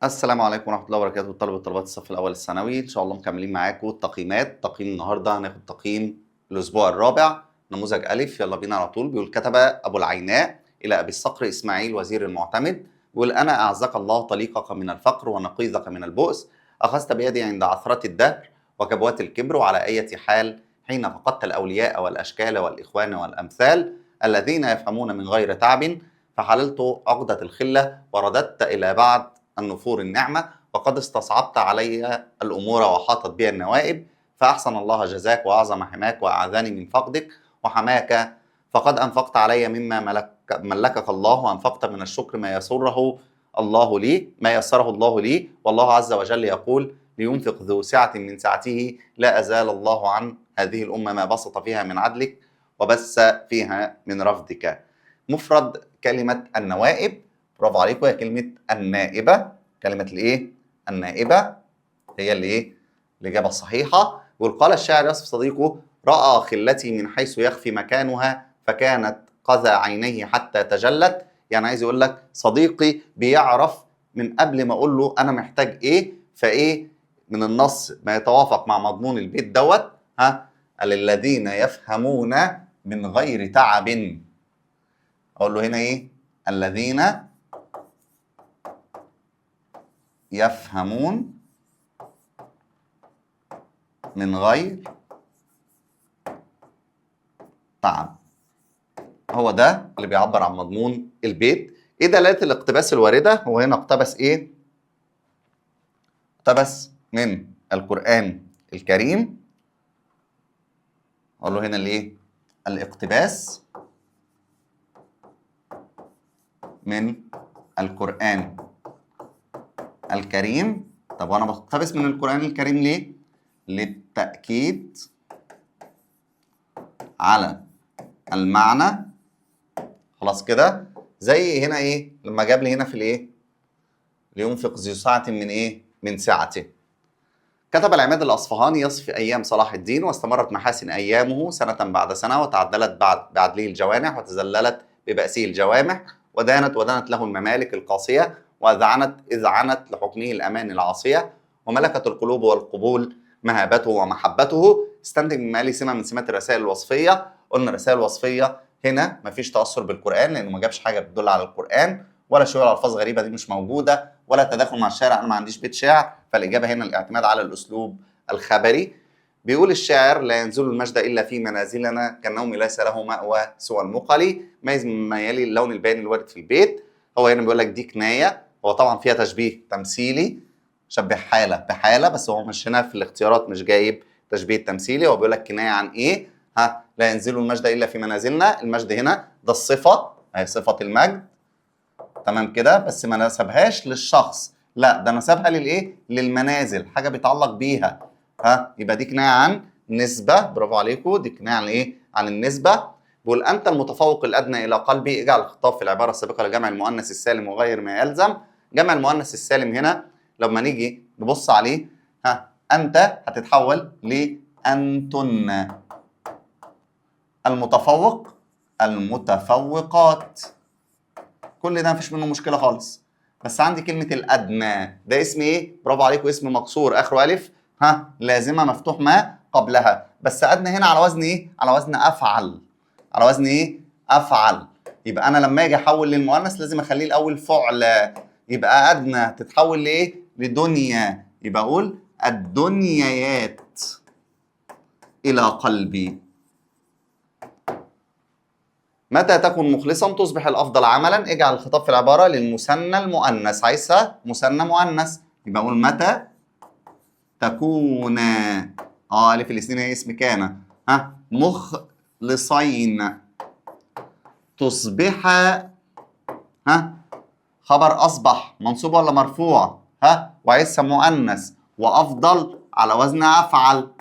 السلام عليكم ورحمة الله وبركاته. طلبة وطالبات الصف الأول الثانوي، إن شاء الله مكملين معاكم التقييمات. تقييم النهاردة هناخد تقييم الأسبوع الرابع، نموذج ألف. يلا بينا على طول. بيقول: كتب أبو العيناء إلى أبي الصقر إسماعيل وزير المعتمد، بيقول: أنا أعزك الله طليقك من الفقر ونقيضك من البؤس، أخذت بيدي عند عثرة الدهر وكبوات الكبر، وعلى أية حال حين فقدت الأولياء والأشكال والإخوان والأمثال الذين يفهمون من غير تعب، فحللت عقدة الخلة ورددت إلى بعد النفور النعمة، وقد استصعبت علي الأمور وحاطت بي النوائب، فأحسن الله جزاك وأعظم حماك وأعاذني من فقدك وحماك، فقد أنفقت علي مما ملكك الله، وأنفقت من الشكر ما يسره الله لي، والله عز وجل يقول: لينفق ذو سعة من سعته، لا أزال الله عن هذه الأمة ما بسط فيها من عدلك وبث فيها من رفدك. مفرد كلمة النوائب، برافو عليكم، هي كلمة النائبة. كلمة الإيه؟ النائبة هي اللي إيه؟ الإجابة الصحيحة. يقول: قال الشاعر يصف صديقه: رأى خلتي من حيث يخفي مكانها، فكانت قذى عينيه حتى تجلت. يعني عايز يقول لك صديقي بيعرف من قبل ما أقول له أنا محتاج إيه، فإيه من النص ما يتوافق مع مضمون البيت دوت. الذين يفهمون من غير تعب. أقول له هنا إيه؟ الذين يفهمون من غير تعب. هو ده اللي بيعبر عن مضمون البيت. ايه دلالة الاقتباس الواردة؟ هو هنا اقتبس ايه؟ اقتبس من القرآن الكريم. اقول له هنا الايه؟ الاقتباس من القرآن الكريم. طب وانا بقتبس من القرآن الكريم ليه؟ للتأكيد على المعنى. خلاص كده. زي هنا ايه؟ لما جاب لي هنا في الايه؟ لينفق ذو سعة من ايه؟ من سعته. كتب العماد الأصفهاني يصف أيام صلاح الدين: واستمرت محاسن أيامه سنة بعد سنة، وتعدلت بعدله الجوانح، وتزللت ببأسه الجوامح، ودانت له الممالك القاسية، إذ عنت لحكمه الأمان العاصية، وملكت القلوب والقبول مهابته ومحبته. استنتج من مالي سمة من سمات الرسائل الوصفية. قلنا الرسائل الوصفية هنا مفيش تأثر بالقرآن، لأنه ما جابش حاجة بتدل على القرآن، ولا شعور ألفاظ غريبة دي مش موجودة، ولا تداخل مع الشعر، أنا ما عنديش بيت شعر، فالإجابة هنا الاعتماد على الأسلوب الخبري. بيقول الشاعر: لا ينزل المجد إلا في منازلنا، كالنوم ليس له مأوى سوى المقل. ميز مما يلي اللون البياني الوارد في البيت. هو هنا بيقول لك دي كناية، هو طبعا فيها تشبيه تمثيلي، شبه حالة بحالة، بس هو مش هنا في الاختيارات مش جايب تشبيه تمثيلي. هو بيقول لك كناية عن إيه؟ لا ينزل المجد إلا في منازلنا. المجد هنا ده الصفة، هي صفة المجد، تمام كده، بس ما نسبهاش للشخص، لا ده نسبها للايه؟ للمنازل، حاجه بيتعلق بيها. يبقى دي كنايه عن نسبه. برافو عليكم، دي كنايه عن ايه؟ عن النسبه. بيقول: انت المتفوق الادنى الى قلبي، اجعل الخطاب في العباره السابقه لجمع المؤنث السالم وغير ما يلزم. جمع المؤنث السالم هنا لما نيجي نبص عليه، انت هتتحول لانتن. المتفوق المتفوقات. كل ده مفيش منه مشكله خالص. بس عندي كلمه الادنى، ده اسم ايه؟ برافو عليكم، اسم مكسور اخره الف لازمه مفتوح ما قبلها. بس ادنى هنا على وزن ايه؟ على وزن افعل. على وزن ايه؟ افعل. يبقى انا لما اجي احول للمؤنث لازم اخليه الاول فعل. يبقى ادنى تتحول لايه؟ لدنيا. يبقى اقول: الدنيايات الى قلبي. متى تكن مخلصا تصبح الافضل عملا. اجعل الخطاب في العباره للمثنى المؤنث، عايزها مثنى مؤنث، يبقى اقول: متى تكون الف الاثنين هي اسم كان مخلصين تصبح خبر اصبح منصوب ولا مرفوع؟ وعايزها مؤنث وافضل على وزن افعل.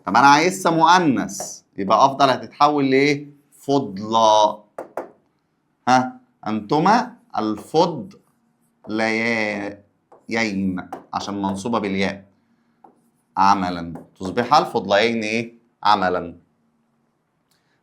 طب انا عايزها مؤنث، يبقى افضل هتتحول لايه؟ فضلى. انتما الفضليين عشان منصوبه بالياء. عملا تصبح الفضليين ايه؟ عملا.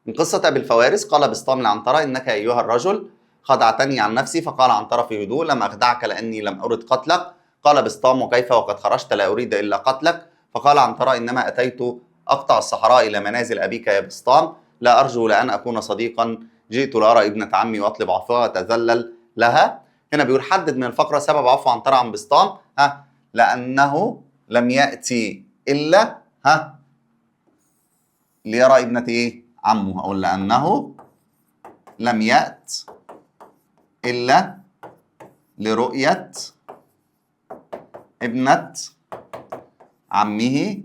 من قصة أبي الفوارس: قال بسطام لعنترة: إنك أيها الرجل خدعتني عن نفسي. فقال عنترة في هدوء: لم أخدعك لأني لم أرد قتلك. قال بسطام: وكيف وقد خرجت لا أريد إلا قتلك؟ فقال عنترة: إنما أتيت أقطع الصحراء إلى منازل أبيك يا بسطام، لا أرجو لأن أكون صديقا، جئت لأرى ابنة عمي وأطلب عفوها وأتذلل لها. هنا بيقول حدد من الفقرة سبب عفو عنترة عن بسطام. لأنه لم يأتي إلا ليرى ابنة إيه؟ عمه، أو لأنه لم يأت إلا لرؤية ابنة عمه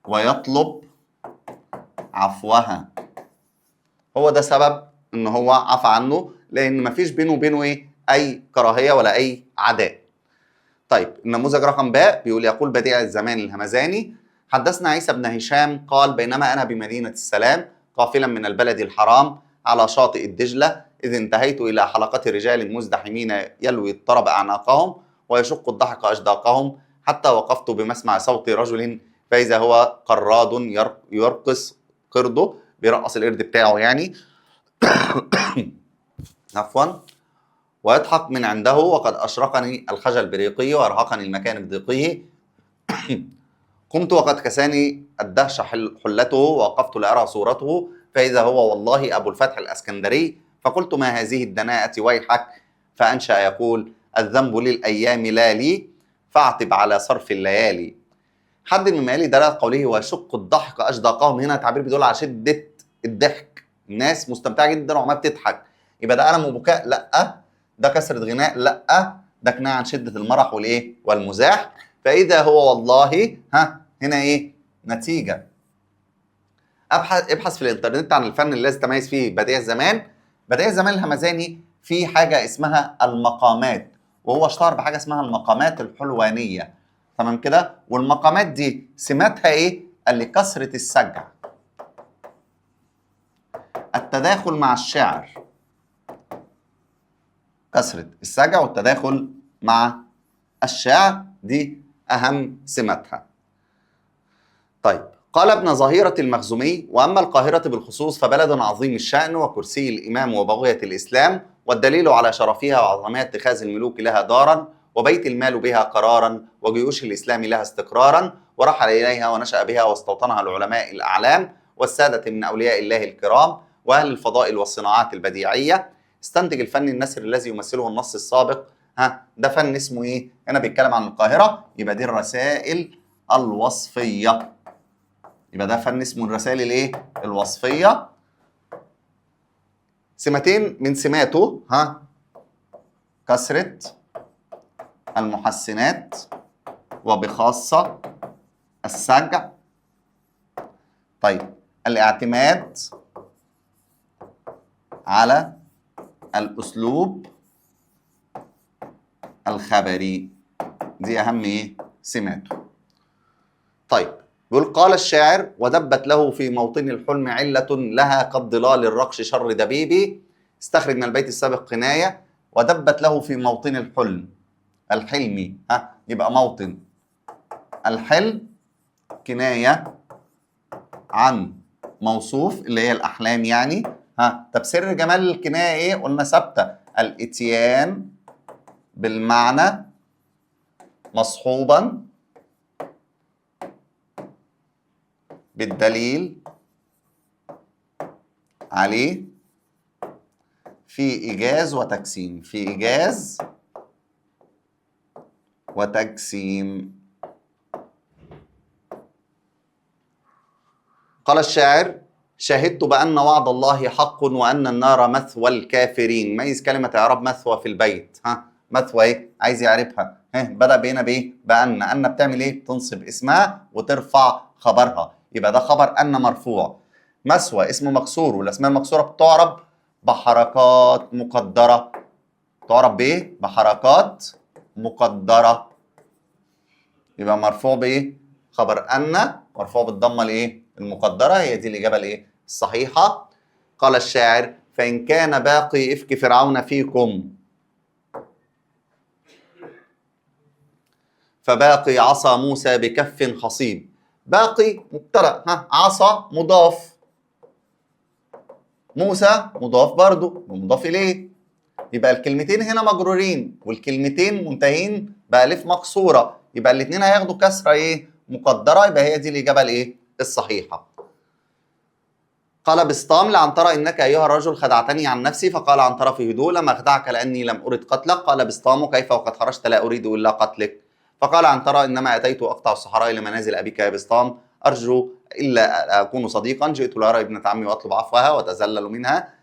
ويطلب عفوها. هو ده سبب ان هو عفى عنه، لان مفيش بينه وبينه ايه؟ اي كراهيه ولا اي عداء. طيب النموذج رقم باء بيقول: يقول بديع الزمان الهمزاني: حدثنا عيسى بن هشام قال: بينما انا بمدينه السلام قافلا من البلد الحرام على شاطئ الدجله، اذ انتهيت الى حلقه رجال مزدحمين يلوي الطرب اعناقهم ويشق الضحك اشداقهم، حتى وقفت بمسمع صوت رجل فاذا هو قراد يرقص قرده، بيرقص القرد بتاعه يعني عفوا، ويضحك من عنده، وقد أشرقني الخجل بريقه وأرهقني المكان بضيقه. قمت وقد كساني الدهش حلته، ووقفت لأرى صورته، فإذا هو والله أبو الفتح الأسكندري. فقلت: ما هذه الدناءة ويحك؟ فأنشأ يقول: الذنب للأيام لا لي، فاعتب على صرف الليالي. حد من مالي دلالة قوله ويشق الضحك أشداقهم، هنا تعبير بيدل على شدة الضحك، الناس مستمتعة جدا وعمالة بتضحك. يبقى ده ألم وبكاء؟ لأ. ده كسرة غناء؟ لأ. ده كناية عن شدة المرح والإيه؟ والمزاح. فإذا هو والله هنا إيه؟ نتيجة. ابحث في الإنترنت عن الفن الذي تميز فيه بديع الزمان. بديع الزمان الهمزاني في حاجة اسمها المقامات، وهو اشتهر بحاجة اسمها المقامات الحلوانية. تمام كده؟ والمقامات دي سماتها ايه؟ قال لي كثرة السجع، التداخل مع الشعر. كثرة السجع والتداخل مع الشعر دي أهم سماتها. طيب قال ابن ظهيرة المخزومي: وأما القاهرة بالخصوص فبلد عظيم الشأن وكرسي الإمام وبغية الإسلام، والدليل على شرفها وعظمها اتخاذ الملوك لها دارا، وبيت المال بها قرارا، وجيوش الإسلام لها استقرارا، ورحل إليها ونشأ بها واستوطنها العلماء الأعلام والسادة من أولياء الله الكرام وأهل الفضائل والصناعات البديعية. استنتج الفن النثري الذي يمثله النص السابق. ده فن اسمه إيه؟ هنا بيتكلم عن القاهرة، يبقى دي الرسائل الوصفية. يبقى ده فن اسمه الرسائل الايه؟ الوصفيه. سمتين من سماته كثره المحسنات وبخاصه السجع. طيب الاعتماد على الاسلوب الخبري، دي اهم ايه؟ سماته. طيب يقول: قال الشاعر: ودبت له في موطن الحلم علة لها كالضلال الرقش شر دبيبي. استخرج من البيت السابق كناية. ودبت له في موطن الحلم، الحلمي يبقى موطن الحلم كناية عن موصوف اللي هي الأحلام يعني. طب سر جمال الكناية ايه؟ قلنا ثابتة: الاتيان بالمعنى مصحوبا بالدليل عليه في إيجاز وتجسيم. في إيجاز وتجسيم. قال الشاعر: شهدت بأن وعد الله حق وأن النار مثوى الكافرين. ميز كلمة إعراب مثوى في البيت. مثوى إيه؟ عايز يعرفها. بدأ بينا بإيه؟ بأن بتعمل إيه؟ تنصب اسمها وترفع خبرها، يبقى ده خبر أن مرفوع. مثوى اسم مكسور، والأسماء المكسورة بتعرب بحركات مقدرة. تعرب بإيه؟ بحركات مقدرة. يبقى مرفوع بإيه؟ خبر أن مرفوع بالضمة الإيه؟ المقدرة. هي دي الإجابة الإيه؟ الصحيحة. قال الشاعر: فإن كان باقي إفك فرعون فيكم فباقي عصا موسى بكف خصيب. باقي مبتدأ، عصا مضاف، موسى مضاف برضو ومضاف إليه. يبقى الكلمتين هنا مجرورين والكلمتين منتهين بألف مكسورة، يبقى الاثنين هياخدوا كسرة ايه؟ مقدرة، يبقى هي دي الإجابة الايه؟ الصحيحة. قال بسطام لعنترة إنك أيها الرجل خدعتني عن نفسي، فقال عنترة في هدوء لم أخدعك لأني لم أرد قتلك. قال بسطام كيف وقد خرجت لا أريد إلا قتلك. فقال عنترة إنما أتيت أقطع الصحراء إلى منازل أبيك يا بسطام أرجو إلا أكون صديقا، جئت لأرى ابنة عمي وأطلب عفوها وأتذلل منها.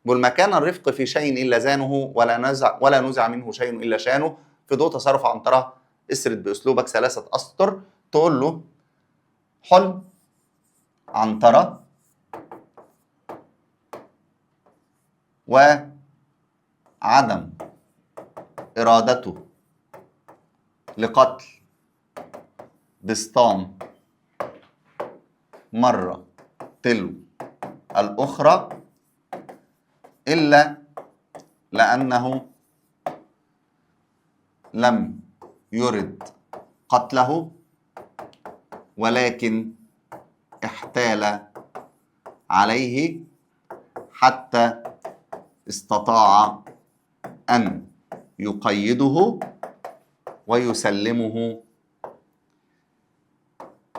بل ما كان الرفق في شيء إلا زانه ولا نزع منه شيء إلا شانه. في ضوء تصرف عنترة اسرد بأسلوبك 3 أسطر تقول له حلم عنترة وعدم إرادته لقتل بسطام مرة تلو الأخرى إلا لأنه لم يرد قتله ولكن احتال عليه حتى استطاع أن يقيده ويسلمه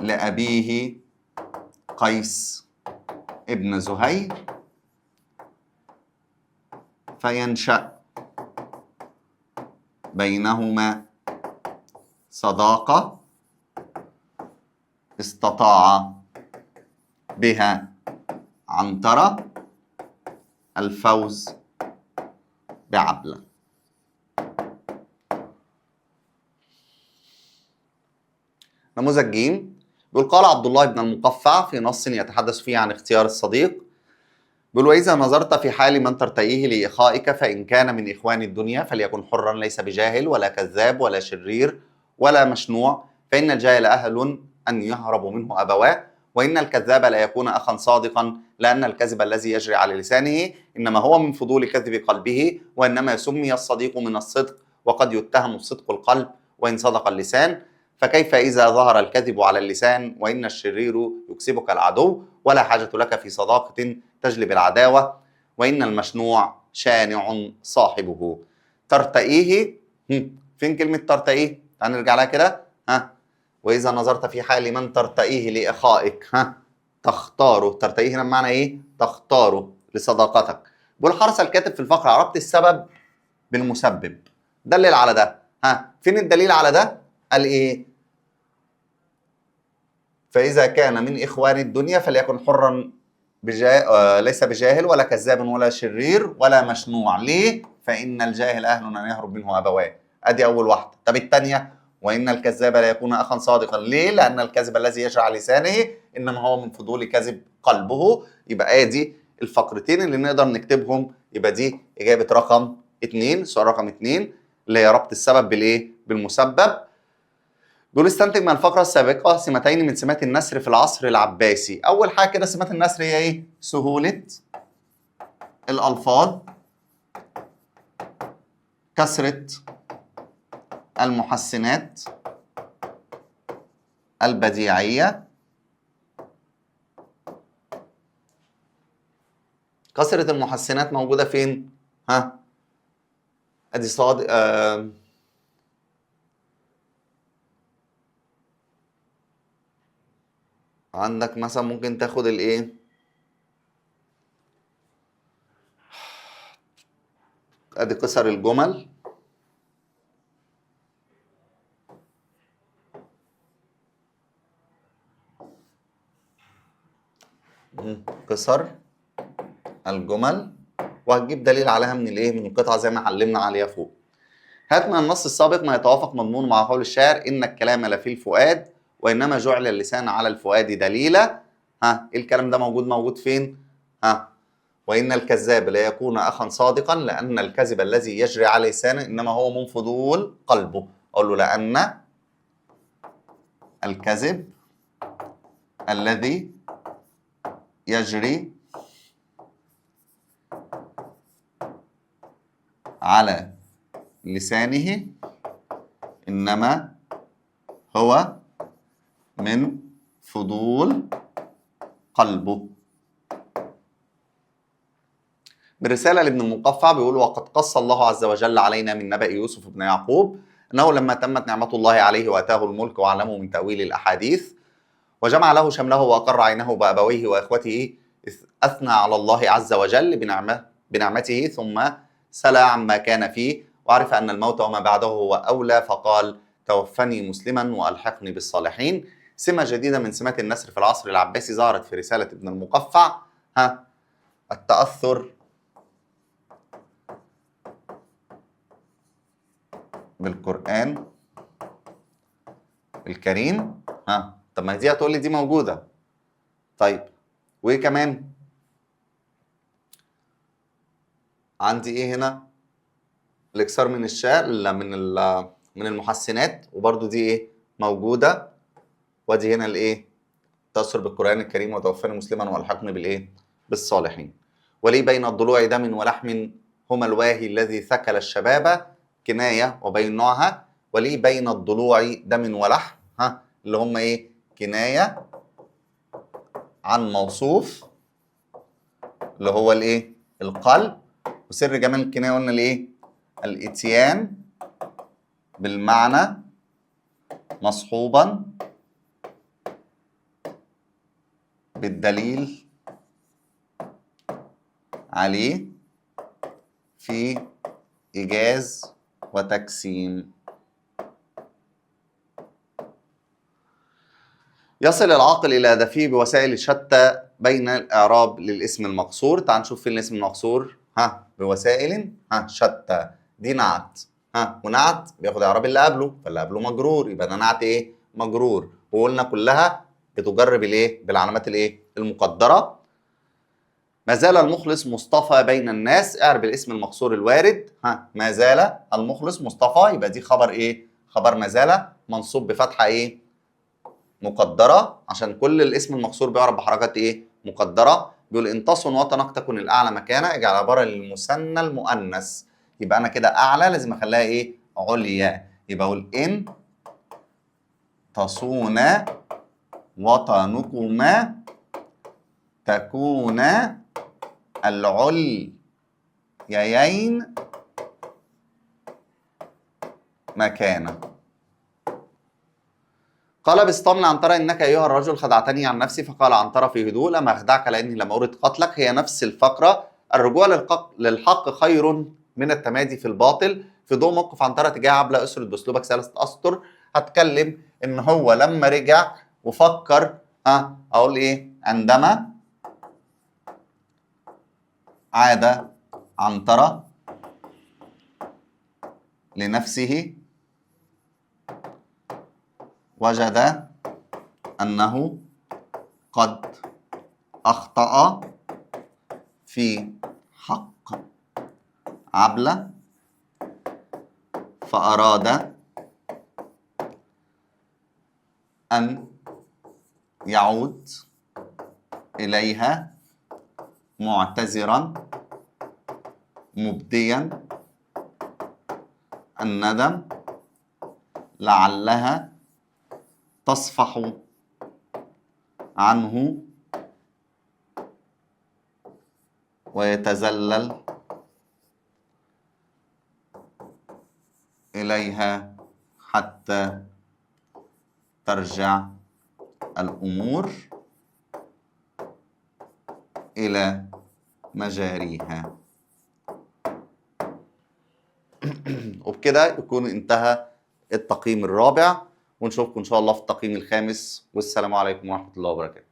لأبيه قيس ابن زهير، فينشأ بينهما صداقة استطاع بها عنترة الفوز بعبلة. نموذج ج بيقول قال عبد الله بن المقفع في نص يتحدث فيه عن اختيار الصديق، بيقول وإذا نظرت في حال من ترتئيه لإخائك فإن كان من إخوان الدنيا فليكن حرا ليس بجاهل ولا كذاب ولا شرير ولا مشنوع، فإن الجاهل أهل أن يهرب منه أبواه، وإن الكذاب لا يكون أخا صادقا لأن الكذب الذي يجري على لسانه إنما هو من فضول كذب قلبه، وإنما سمي الصديق من الصدق وقد يتهم صدق القلب وإن صدق اللسان، فكيف إذا ظهر الكذب على اللسان، وإن الشرير يكسبك العدو ولا حاجة لك في صداقة تجلب العداوة، وإن المشنوع شانع صاحبه. ترتئيه، فين كلمة ترتئيه؟ هنرجع لها كده. وإذا نظرت في حال من ترتئيه لإخائك تختاره. ترتئيه هنا بمعنى إيه؟ تختاره لصداقتك. بيقول حرص الكاتب في الفقرة عرفت السبب بالمسبب، دلل على ده. فين الدليل على ده؟ قال إيه؟ فإذا كان من إخوان الدنيا فليكن حرا ليس بجاهل ولا كذاب ولا شرير ولا مشنوع. ليه؟ فإن الجاهل أهل أن يهرب منه أبواه. أدي أول واحدة. طب الثانية وإن الكذاب لا يكون أخا صادقا. ليه؟ لأن الكذب الذي يجري على لسانه إنما هو من فضول كذب قلبه. يبقى ادي الفقرتين اللي نقدر نكتبهم. يبقى دي إجابة رقم 2، سؤال رقم 2 اللي هي ربط السبب بالإيه؟ بالمسبب. بيقول استنتج من الفقرة السابقة سمتين من سمات النثر في العصر العباسي. أول حاجة كده سمات النثر هي إيه؟ سهولة الألفاظ، كثرة المحسنات البديعية. كثرة المحسنات موجودة فين؟ أدي صاد عندك مثلا ممكن تاخد الايه؟ ادي قصر الجمل، قصر الجمل، وهتجيب دليل عليها من الايه؟ من القطعه زي ما علمنا عليها فوق. هات من النص السابق ما يتوافق مضمونه مع قول الشاعر ان الكلام لفي الفؤاد وانما جعل اللسان على الفؤاد دليلا. ايه الكلام ده موجود فين؟ وإن الكذاب لا يكون أخا صادقا لأن الكذب الذي يجري على لسانه إنما هو من فضول قلبه. أقول له لأن الكذب الذي يجري على لسانه إنما هو من فضول قلبه. برسالة لابن المقفع بيقول: وقد قص الله عز وجل علينا من نبأ يوسف بن يعقوب أنه لما تمت نعمة الله عليه وأتاه الملك وعلمه من تأويل الأحاديث وجمع له شمله وأقر عينه بأبويه وإخوته، أثنى على الله عز وجل بنعمته ثم سلى عما كان فيه، وعرف أن الموت وما بعده هو أولى، فقال: توفني مسلما وألحقني بالصالحين. سمة جديدة من سمات النسر في العصر العباسي ظهرت في رسالة ابن المقفع، التأثر بالقرآن الكريم. طب ما دي هتقول لي دي موجودة. طيب وايه كمان؟ عندي ايه هنا؟ الاكثار من من المحسنات، وبرده دي ايه موجودة. وادي هنا الايه؟ تأثر بالقرآن الكريم وتوفاني مسلما والحقني بالايه؟ بالصالحين. ولي بين الضلوع دم ولحم هما الواهي الذي ثكل الشباب، كناية وبين نوعها. ولي بين الضلوع دم ولحم اللي هم ايه؟ كناية عن موصوف اللي هو الايه؟ القلب. وسر جمال الكناية قلنا الايه؟ الاتيان بالمعنى مصحوبا بالدليل عليه في إيجاز وتجسيم. يصل العاقل إلى هدفه بوسائل شتى بين الإعراب للاسم المقصور. تعال نشوف فين الاسم المقصور. بوسائل شتى. دي نعت. ونعت بياخد إعراب اللي قبله، فاللي قبله مجرور، يبقى ده نعت إيه؟ مجرور. وقلنا كلها بتجر بالإيه؟ بالعلامات الإيه؟ المقدرة. ما زال المخلص مصطفى بين الناس. اعرب الاسم المقصور الوارد. ما زال المخلص مصطفى، يبقى دي خبر ايه؟ خبر ما زال منصوب بفتحه ايه؟ مقدره، عشان كل الاسم المقصور بيعرب بحركات ايه؟ مقدره. بيقول: ان تصن وطنك تكن الاعلى مكانه، اجعل عباره للمثنى المؤنث. يبقى انا كده اعلى لازم اخليها ايه؟ عليا. يبقى اقول: ان تصون وطنكما تكون العليين مكانه. قال بسطام لعنترة: انك ايها الرجل خدعتني عن نفسي. فقال عنترة في هدوء: لم اخدعك لاني لم ارد قتلك. هي نفس الفقره. الرجوع للحق خير من التمادي في الباطل. في ضوء موقف عنترة تجاه عبلة اسرد باسلوبك 3 اسطر. هتكلم ان هو لما رجع وفكر اقول ايه؟ عندما عاد عنترة لنفسه وجد أنه قد أخطأ في حق عبلة، فأراد أن يعود إليها معتذرا مبديا الندم لعلها تصفح عنه ويتذلل إليها حتى ترجع الأمور إلى مجاريها. وبكده يكون انتهى التقييم الرابع، ونشوفكم إن شاء الله في التقييم الخامس. والسلام عليكم ورحمة الله وبركاته.